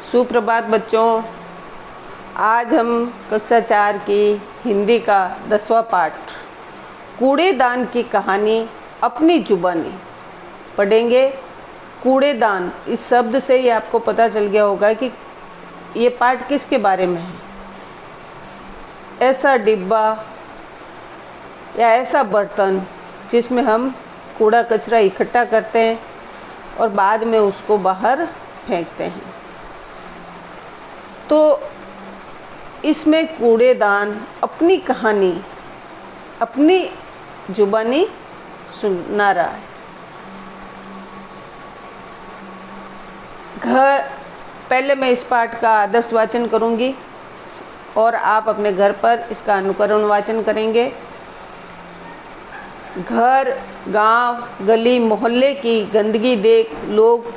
सुप्रभात बच्चों। आज हम कक्षा 4 की हिंदी का 10वां पाठ कूड़ेदान की कहानी अपनी जुबानी पढ़ेंगे। कूड़ेदान इस शब्द से ही आपको पता चल गया होगा कि ये पाठ किसके बारे में है। ऐसा डिब्बा या ऐसा बर्तन जिसमें हम कूड़ा कचरा इकट्ठा करते हैं और बाद में उसको बाहर फेंकते हैं। तो इसमें कूड़ेदान अपनी कहानी अपनी जुबानी सुना रहा है। पहले मैं इस पाठ का आदर्श वाचन करूंगी और आप अपने घर पर इसका अनुकरण वाचन करेंगे। घर, गांव, गली, मोहल्ले की गंदगी देख लोग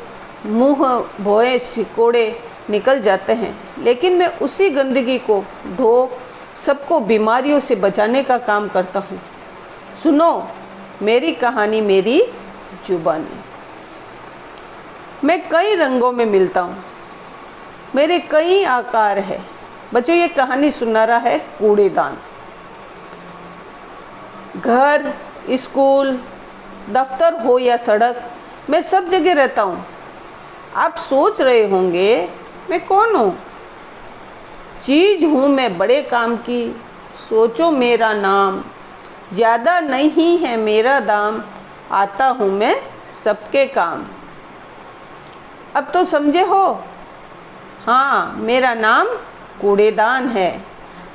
मुंह भोए सिकोड़े निकल जाते हैं, लेकिन मैं उसी गंदगी को धो सबको बीमारियों से बचाने का काम करता हूँ। सुनो मेरी कहानी, मेरी जुबानी। मैं कई रंगों में मिलता हूँ, मेरे कई आकार है। बच्चों, ये कहानी सुना रहा है कूड़ेदान। घर, स्कूल, दफ्तर हो या सड़क, मैं सब जगह रहता हूँ। आप सोच रहे होंगे मैं कौन हूँ? चीज हूँ मैं बड़े काम की, सोचो मेरा नाम। ज़्यादा नहीं है मेरा दाम, आता हूँ मैं सबके काम। अब तो समझे हो? हाँ, मेरा नाम कूड़ेदान है।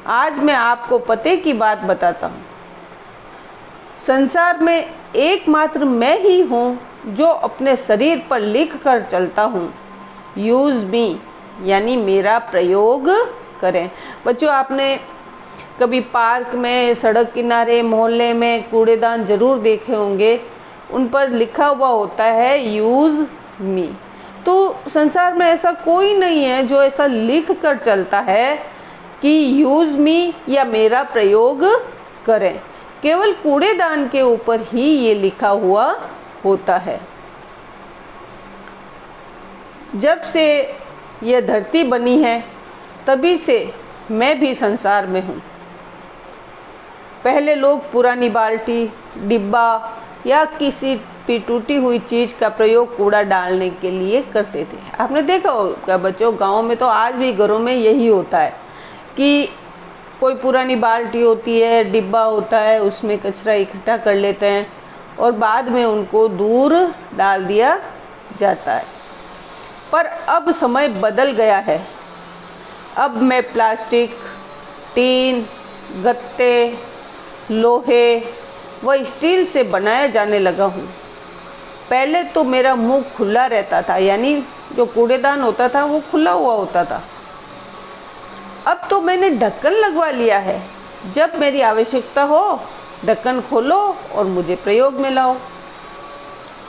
आज मैं आपको पते की बात बताता हूँ। संसार में एकमात्र मैं ही हूँ जो अपने शरीर पर लिख कर चलता हूँ, यूज़ मी, यानी मेरा प्रयोग करें। बच्चों, आपने कभी पार्क में, सड़क किनारे, मोहल्ले में कूड़ेदान ज़रूर देखे होंगे। उन पर लिखा हुआ होता है यूज़ मी। तो संसार में ऐसा कोई नहीं है जो ऐसा लिख कर चलता है कि यूज़ मी या मेरा प्रयोग करें। केवल कूड़ेदान के ऊपर ही ये लिखा हुआ होता है। जब से यह धरती बनी है तभी से मैं भी संसार में हूँ। पहले लोग पुरानी बाल्टी, डिब्बा या किसी भी टूटी हुई चीज़ का प्रयोग कूड़ा डालने के लिए करते थे। आपने देखा होगा बच्चों, गाँव में तो आज भी घरों में यही होता है कि कोई पुरानी बाल्टी होती है, डिब्बा होता है, उसमें कचरा इकट्ठा कर लेते हैं और बाद में उनको दूर डाल दिया जाता है। पर अब समय बदल गया है। अब मैं प्लास्टिक, टीन, गत्ते, लोहे व स्टील से बनाया जाने लगा हूँ। पहले तो मेरा मुंह खुला रहता था, यानी जो कूड़ेदान होता था वो खुला हुआ होता था। अब तो मैंने ढक्कन लगवा लिया है। जब मेरी आवश्यकता हो, ढक्कन खोलो और मुझे प्रयोग में लाओ।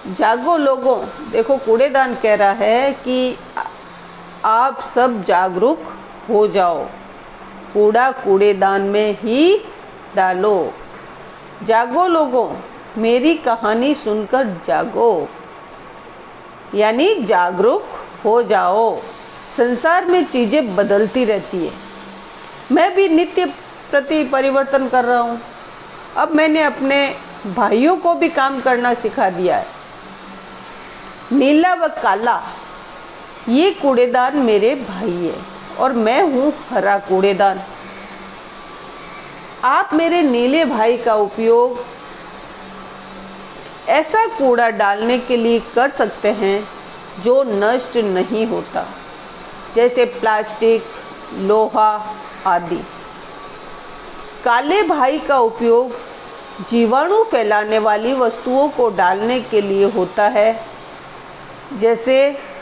जागो लोगों, देखो कूड़ेदान कह रहा है कि आप सब जागरूक हो जाओ, कूड़ा कूड़ेदान में ही डालो। जागो लोगों, मेरी कहानी सुनकर जागो, यानी जागरूक हो जाओ। संसार में चीज़ें बदलती रहती है। मैं भी नित्य प्रति परिवर्तन कर रहा हूँ। अब मैंने अपने भाइयों को भी काम करना सिखा दिया है। नीला व काला, ये कूड़ेदान मेरे भाई है और मैं हूँ हरा कूड़ेदान। आप मेरे नीले भाई का उपयोग ऐसा कूड़ा डालने के लिए कर सकते हैं जो नष्ट नहीं होता, जैसे प्लास्टिक, लोहा आदि। काले भाई का उपयोग जीवाणु फैलाने वाली वस्तुओं को डालने के लिए होता है, जैसे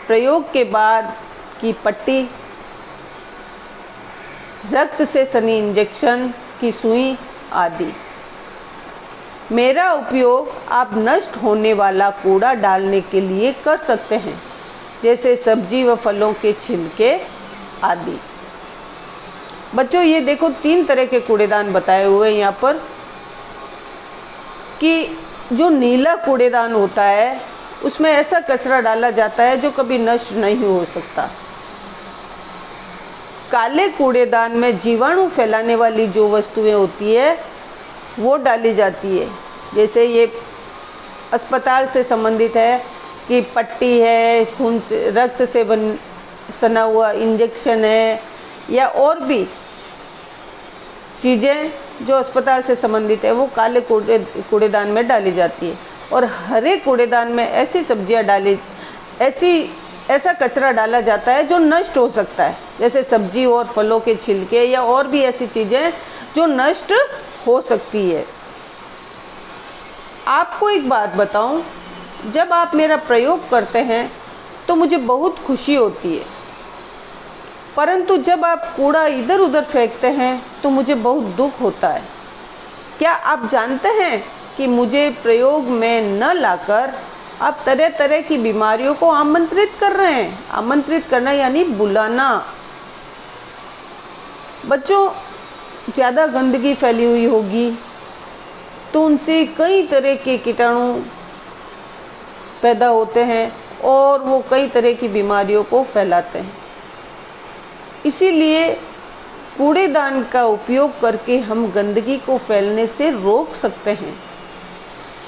प्रयोग के बाद की पट्टी, रक्त से सनी इंजेक्शन की सुई आदि। मेरा उपयोग आप नष्ट होने वाला कूड़ा डालने के लिए कर सकते हैं, जैसे सब्जी व फलों के छिलके आदि। बच्चों, ये देखो 3 तरह के कूड़ेदान बताए हुए हैं यहाँ पर कि जो नीला कूड़ेदान होता है उसमें ऐसा कचरा डाला जाता है जो कभी नष्ट नहीं हो सकता। काले कूड़ेदान में जीवाणु फैलाने वाली जो वस्तुएं होती है वो डाली जाती है। जैसे ये अस्पताल से संबंधित है कि पट्टी है, खून से रक्त से सना हुआ इंजेक्शन है, या और भी चीज़ें जो अस्पताल से संबंधित है वो काले कूड़ेदान में डाली जाती है। और हरे कूड़ेदान में ऐसी सब्जियां ऐसा कचरा डाला जाता है जो नष्ट हो सकता है, जैसे सब्जी और फलों के छिलके या और भी ऐसी चीज़ें जो नष्ट हो सकती है। आपको एक बात बताऊं, जब आप मेरा प्रयोग करते हैं तो मुझे बहुत खुशी होती है, परंतु जब आप कूड़ा इधर उधर फेंकते हैं तो मुझे बहुत दुख होता है। क्या आप जानते हैं कि मुझे प्रयोग में न लाकर आप तरह तरह की बीमारियों को आमंत्रित कर रहे हैं। आमंत्रित करना यानी बुलाना। बच्चों, ज़्यादा गंदगी फैली हुई होगी तो उनसे कई तरह के कीटाणु पैदा होते हैं और वो कई तरह की बीमारियों को फैलाते हैं। इसीलिए कूड़ेदान का उपयोग करके हम गंदगी को फैलने से रोक सकते हैं।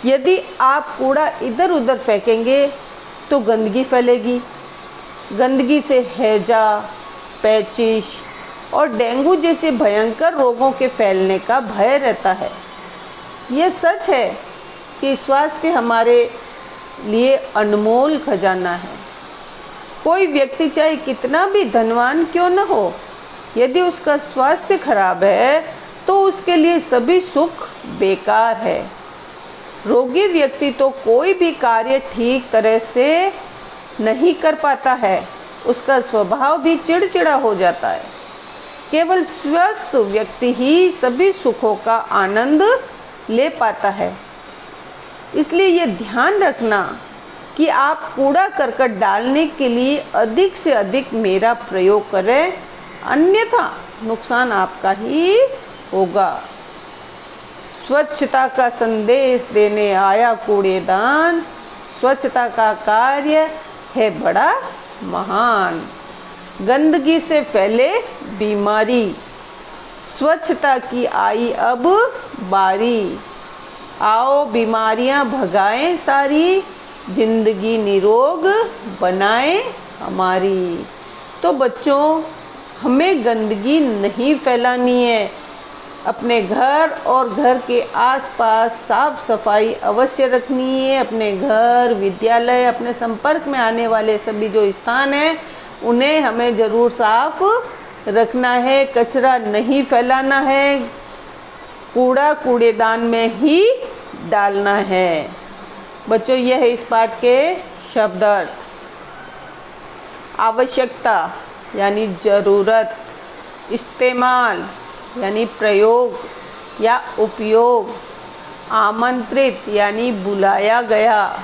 यदि आप कूड़ा इधर उधर फेंकेंगे तो गंदगी फैलेगी। गंदगी से हैजा, पेचिश और डेंगू जैसे भयंकर रोगों के फैलने का भय रहता है। यह सच है कि स्वास्थ्य हमारे लिए अनमोल खजाना है। कोई व्यक्ति चाहे कितना भी धनवान क्यों न हो, यदि उसका स्वास्थ्य खराब है तो उसके लिए सभी सुख बेकार है। रोगी व्यक्ति तो कोई भी कार्य ठीक तरह से नहीं कर पाता है, उसका स्वभाव भी चिड़चिड़ा हो जाता है। केवल स्वस्थ व्यक्ति ही सभी सुखों का आनंद ले पाता है। इसलिए ये ध्यान रखना कि आप कूड़ा करकट डालने के लिए अधिक से अधिक मेरा प्रयोग करें, अन्यथा नुकसान आपका ही होगा। स्वच्छता का संदेश देने आया कूड़ेदान, स्वच्छता का कार्य है बड़ा महान। गंदगी से फैले बीमारी, स्वच्छता की आई अब बारी। आओ बीमारियां भगाएं सारी, जिंदगी निरोग बनाएं हमारी। तो बच्चों, हमें गंदगी नहीं फैलानी है। अपने घर और घर के आसपास साफ सफाई अवश्य रखनी है। अपने घर, विद्यालय, अपने संपर्क में आने वाले सभी जो स्थान हैं उन्हें हमें ज़रूर साफ रखना है। कचरा नहीं फैलाना है, कूड़ा कूड़ेदान में ही डालना है। बच्चों, यह है इस पाठ के शब्द अर्थ। आवश्यकता यानी ज़रूरत, इस्तेमाल यानी प्रयोग या उपयोग, आमंत्रित यानी बुलाया गया,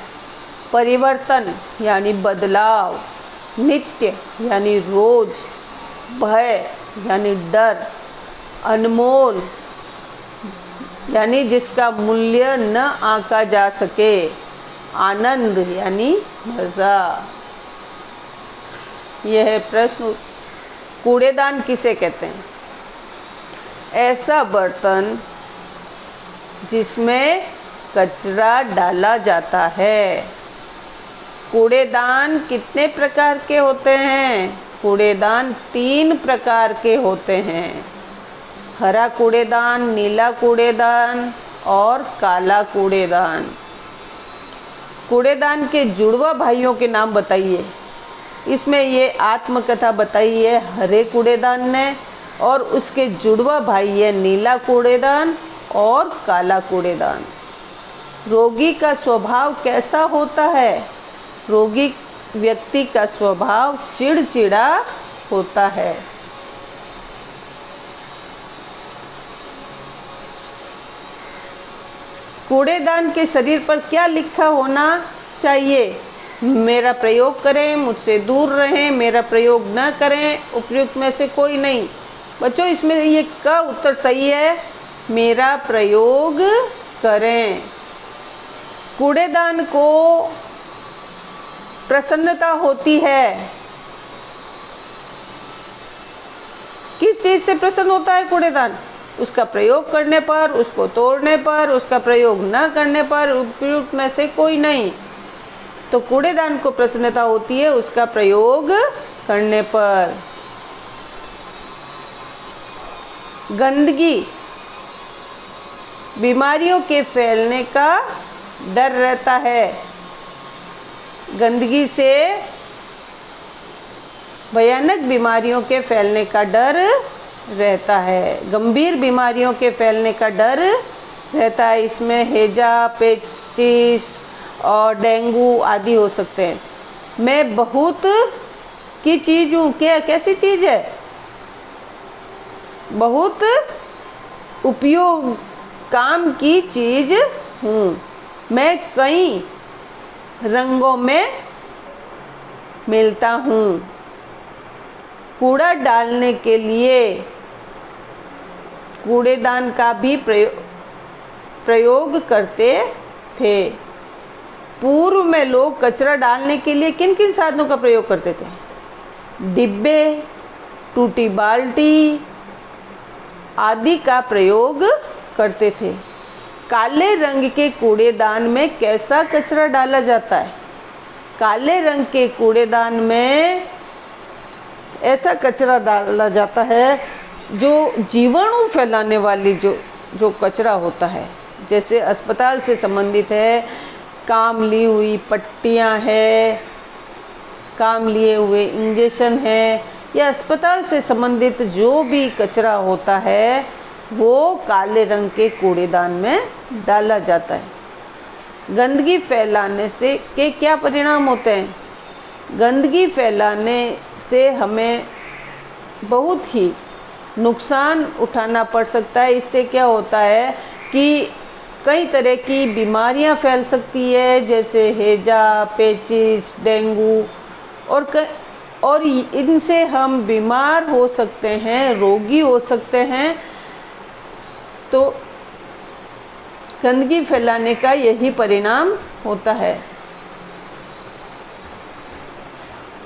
परिवर्तन यानी बदलाव, नित्य यानी रोज, भय यानी डर, अनमोल यानी जिसका मूल्य न आंका जा सके, आनंद यानी मज़ा। यह है प्रश्न, कूड़ेदान किसे कहते हैं? ऐसा बर्तन जिसमें कचरा डाला जाता है। कूड़ेदान कितने प्रकार के होते हैं? कूड़ेदान 3 प्रकार के होते हैं। हरा कूड़ेदान, नीला कूड़ेदान और काला कूड़ेदान। कूड़ेदान के जुड़वा भाइयों के नाम बताइए। इसमें ये आत्मकथा बताई है हरे कूड़ेदान ने, और उसके जुड़वा भाई है नीला कूड़ेदान और काला कूड़ेदान। रोगी का स्वभाव कैसा होता है? रोगी व्यक्ति का स्वभाव चिड़चिड़ा होता है। कूड़ेदान के शरीर पर क्या लिखा होना चाहिए? मेरा प्रयोग करें, मुझसे दूर रहें, मेरा प्रयोग न करें, उपयुक्त में से कोई नहीं। बच्चों, इसमें ये का उत्तर सही है, मेरा प्रयोग करें। कूड़ेदान को प्रसन्नता होती है। किस चीज़ से प्रसन्न होता है कूड़ेदान? उसका प्रयोग करने पर, उसको तोड़ने पर, उसका प्रयोग न करने पर, उपयुक्त में से कोई नहीं। तो कूड़ेदान को प्रसन्नता होती है उसका प्रयोग करने पर। गंदगी, बीमारियों के फैलने का डर रहता है। गंदगी से भयानक बीमारियों के फैलने का डर रहता है, गंभीर बीमारियों के फैलने का डर रहता है। इसमें हैजा, पेचिस और डेंगू आदि हो सकते हैं। मैं बहुत की चीज़ हूँ। क्या कैसी चीज़ है? बहुत उपयोग काम की चीज़ हूँ। मैं कई रंगों में मिलता हूँ। कूड़ा डालने के लिए कूड़ेदान का भी प्रयोग करते थे। पूर्व में लोग कचरा डालने के लिए किन किन साधनों का प्रयोग करते थे? डिब्बे, टूटी बाल्टी आदि का प्रयोग करते थे। काले रंग के कूड़ेदान में कैसा कचरा डाला जाता है? काले रंग के कूड़ेदान में ऐसा कचरा डाला जाता है जो जीवाणु फैलाने वाली जो कचरा होता है, जैसे अस्पताल से संबंधित है, काम ली हुई पट्टियाँ है, काम लिए हुए इंजेक्शन है, या अस्पताल से संबंधित जो भी कचरा होता है वो काले रंग के कूड़ेदान में डाला जाता है। गंदगी फैलाने से के क्या परिणाम होते हैं? गंदगी फैलाने से हमें बहुत ही नुकसान उठाना पड़ सकता है। इससे क्या होता है कि कई तरह की बीमारियां फैल सकती है, जैसे हैजा, पेचिस, डेंगू और इनसे हम बीमार हो सकते हैं, रोगी हो सकते हैं। तो गंदगी फैलाने का यही परिणाम होता है।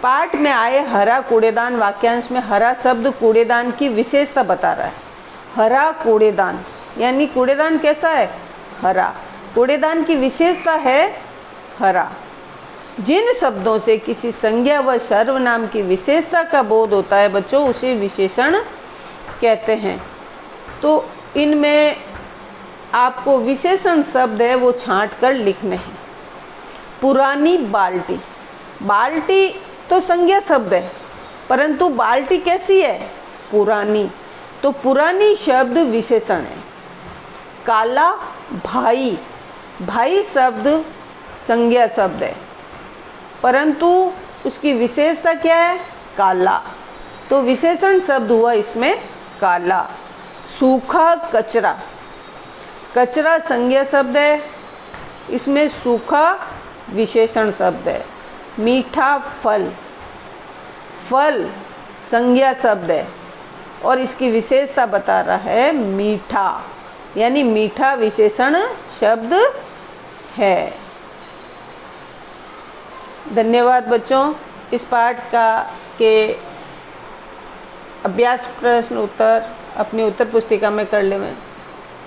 पाठ में आए हरा कूड़ेदान वाक्यांश में हरा शब्द कूड़ेदान की विशेषता बता रहा है। हरा कूड़ेदान यानी कूड़ेदान कैसा है? हरा। कूड़ेदान की विशेषता है हरा। जिन शब्दों से किसी संज्ञा व सर्वनाम की विशेषता का बोध होता है बच्चों, उसे विशेषण कहते हैं। तो इनमें आपको विशेषण शब्द है वो छांट कर लिखने हैं। पुरानी बाल्टी, बाल्टी तो संज्ञा शब्द है, परंतु बाल्टी कैसी है? पुरानी। तो पुरानी शब्द विशेषण है। काला भाई, भाई शब्द संज्ञा शब्द है, परंतु उसकी विशेषता क्या है? काला। तो विशेषण शब्द हुआ इसमें काला। सूखा कचरा, कचरा संज्ञा शब्द है, इसमें सूखा विशेषण शब्द है। मीठा फल, फल संज्ञा शब्द है और इसकी विशेषता बता रहा है मीठा, यानी मीठा विशेषण शब्द है। धन्यवाद बच्चों। इस पाठ के अभ्यास प्रश्न उत्तर अपनी उत्तर पुस्तिका में कर लें।